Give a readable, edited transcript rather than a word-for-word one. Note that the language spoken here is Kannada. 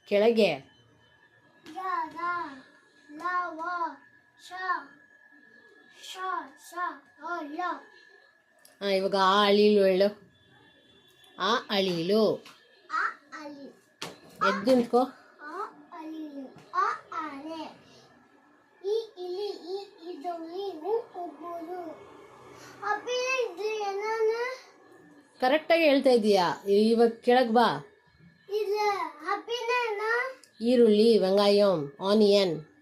ಕೆಳಗೆ ಇವಾಗ ಆ ಅಳಿಲು ಹೇಳು. ಆ ಅಳಿಲು ಎದ್ದು ನಿಂತ್ಕೋ. ಕರೆಕ್ಟಾಗಿ ಹೇಳ್ತಾ ಇದೀಯಾ. ಇವಾಗ ಕೆಳಗೆ ಬಾ. ಈರುಳ್ಳಿ, ವೆಂಗಾಯಂ, ಆನಿಯನ್.